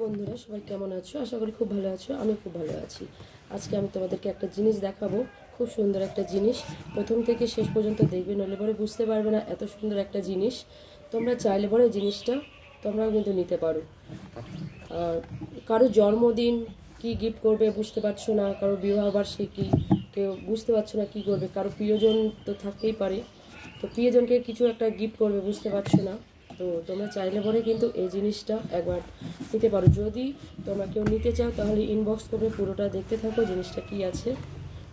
Hello বন্ধুরা, সবাই কেমন আছো? আশা করি খুব ভালো আছো। আমি খুব ভালো আছি। আজকে আমি তোমাদেরকে একটা জিনিস দেখাবো, খুব সুন্দর একটা জিনিস। প্রথম থেকে শেষ পর্যন্ত দেখবে, নইলে পরে বুঝতে পারবে না। এত সুন্দর একটা জিনিস, তোমরা চাইলে পরে জিনিসটা তোমরাও কিন্তু নিতে পারো। আর কারো জন্মদিন কি গিফট করবে বুঝতে পারছো না, কারো বিবাহবার্ষিকী কেউ বুঝতে পারছো না কি করবে, কারো প্রিয়জন তো থাকতেই পারে, তো প্রিয়জনকে কিছু একটা গিফট করবে বুঝতে পারছো না, তো তোমরা চাইলে পরে কিন্তু এই জিনিসটা একবার নিতে পারো। যদি তোমরা কেউ নিতে চাও তাহলে ইনবক্স করবে, পুরোটা দেখতে থাকো জিনিসটা কি আছে,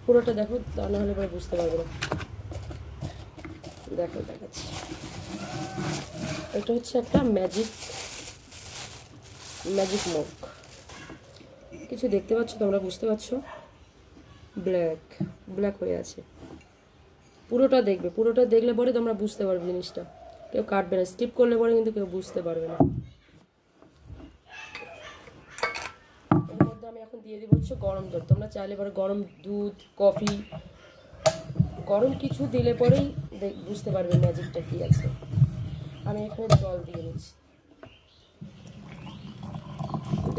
পুরোটা দেখো, তা না হলে পরে বুঝতে পারবে না। দেখো দেখাচ্ছি, এটা হচ্ছে একটা ম্যাজিক মগ। কিছু দেখতে পাচ্ছ তোমরা, বুঝতে পারছো? ব্ল্যাক হয়ে আছে। পুরোটা দেখবে, পুরোটা দেখলে পরে তোমরা বুঝতে পারবে জিনিসটা। কেউ কাটবে না, স্কিপ করলে পরে কিন্তু কেউ বুঝতে পারবে না। এর মধ্যে আমি এখন দিয়ে দিব হচ্ছে গরম জল। তোমরা চাইলে পরে গরম দুধ, কফি, গরম কিছু দিলে পরেই বুঝতে পারবে ম্যাজিকটা কি আছে। আমি এখানে জল দিয়ে নিচ্ছি,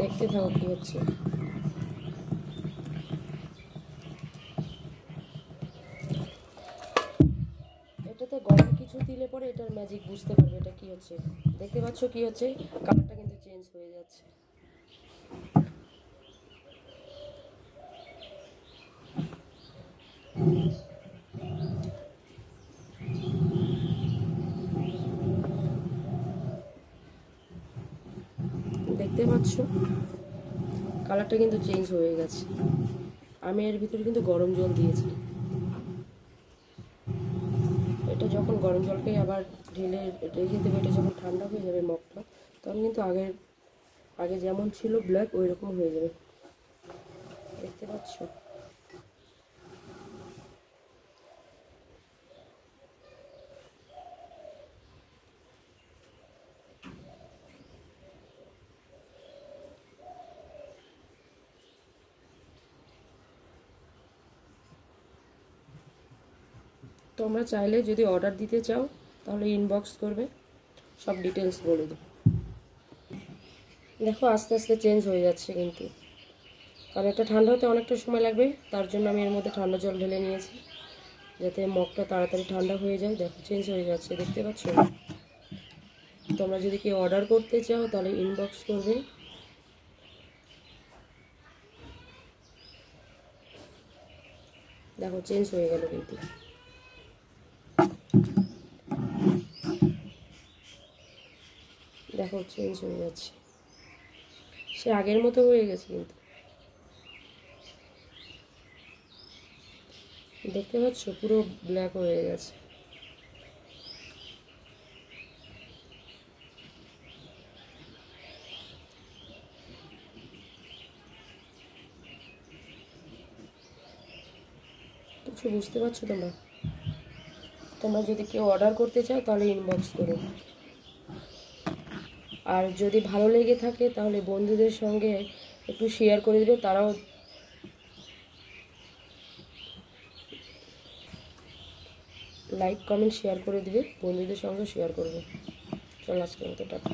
দেখতে থাকো কি হচ্ছে। এটাতে গরম কিছু দিলে পরে এটার ম্যাজিক বুঝতে পারবে এটা কি হচ্ছে। দেখতে পাচ্ছ কি হচ্ছে, কালারটা কিন্তু চেঞ্জ হয়ে যাচ্ছে। দেখতে পাচ্ছ কালারটা কিন্তু চেঞ্জ হয়ে গেছে। আমি এর ভিতরে কিন্তু গরম জল দিয়েছি। এটা যখন গরম জলকে আবার ঢেলে রেখে দেবে, এটা যখন ঠান্ডা হয়ে যাবে মগটা, তখন কিন্তু আগে যেমন ছিল ব্ল্যাক ওই রকম হয়ে যাবে। দেখতে পাচ্ছ? তোমরা চাইলে যদি অর্ডার দিতে চাও তাহলে ইনবক্স করবে, সব ডিটেলস বলে দেবো। দেখো আস্তে আস্তে চেঞ্জ হয়ে যাচ্ছে কিন্তু, কারণ এটা ঠান্ডা হতে অনেকটা সময় লাগবে, তার জন্য আমি এর মধ্যে ঠান্ডা জল ঢেলে নিয়েছি যাতে মগটা তাড়াতাড়ি ঠান্ডা হয়ে যায়। দেখো চেঞ্জ হয়ে যাচ্ছে, দেখতে পাচ্ছ? তোমরা যদি কেউ অর্ডার করতে চাও তাহলে ইনবক্স করবে। দেখো চেঞ্জ হয়ে গেল কিন্তু, দেখো চেঞ্জ হয়ে যাচ্ছে, সে আগের মতো হয়ে গেছে কিন্তু। দেখতে পাচ্ছ পুরো ব্ল্যাক হয়ে গেছে। কিছু বুঝতে পারছো তোমরা? তোমরা যদি কেউ অর্ডার করতে চাও তাহলে ইনবক্স করো। আর যদি ভালো লেগে থাকে তাহলে বন্ধুদের সঙ্গে একটু শেয়ার করে দেবে, তারাও লাইক কমেন্ট শেয়ার করে দিবে, বন্ধুদের সঙ্গে শেয়ার করবে। চলো আজকের মতো টাটা।